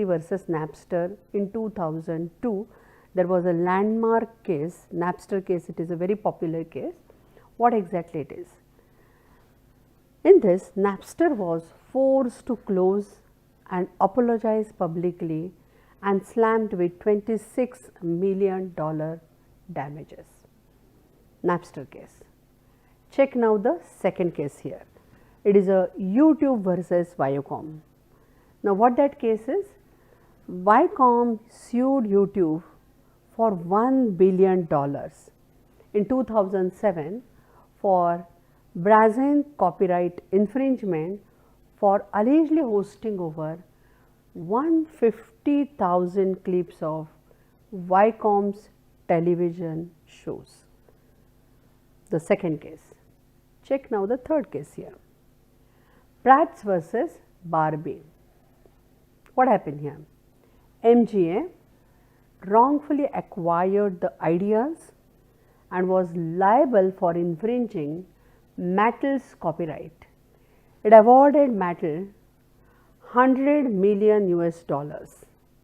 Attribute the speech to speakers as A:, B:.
A: versus Napster in 2002. There was a landmark case, Napster case, it is a very popular case. What exactly it is? In this, Napster was forced to close and apologize publicly and slammed with $26 million damages. Napster case. Check now the second case here. It is a YouTube versus Viacom. Now, what that case is? Viacom sued YouTube for $1 billion in 2007 for brazen copyright infringement for allegedly hosting over 150,000 clips of Viacom's television shows. The second case. Check now the third case here. Bratz versus Barbie. What happened here? MGA wrongfully acquired the ideas and was liable for infringing Mattel's copyright. It awarded Mattel $100 million US.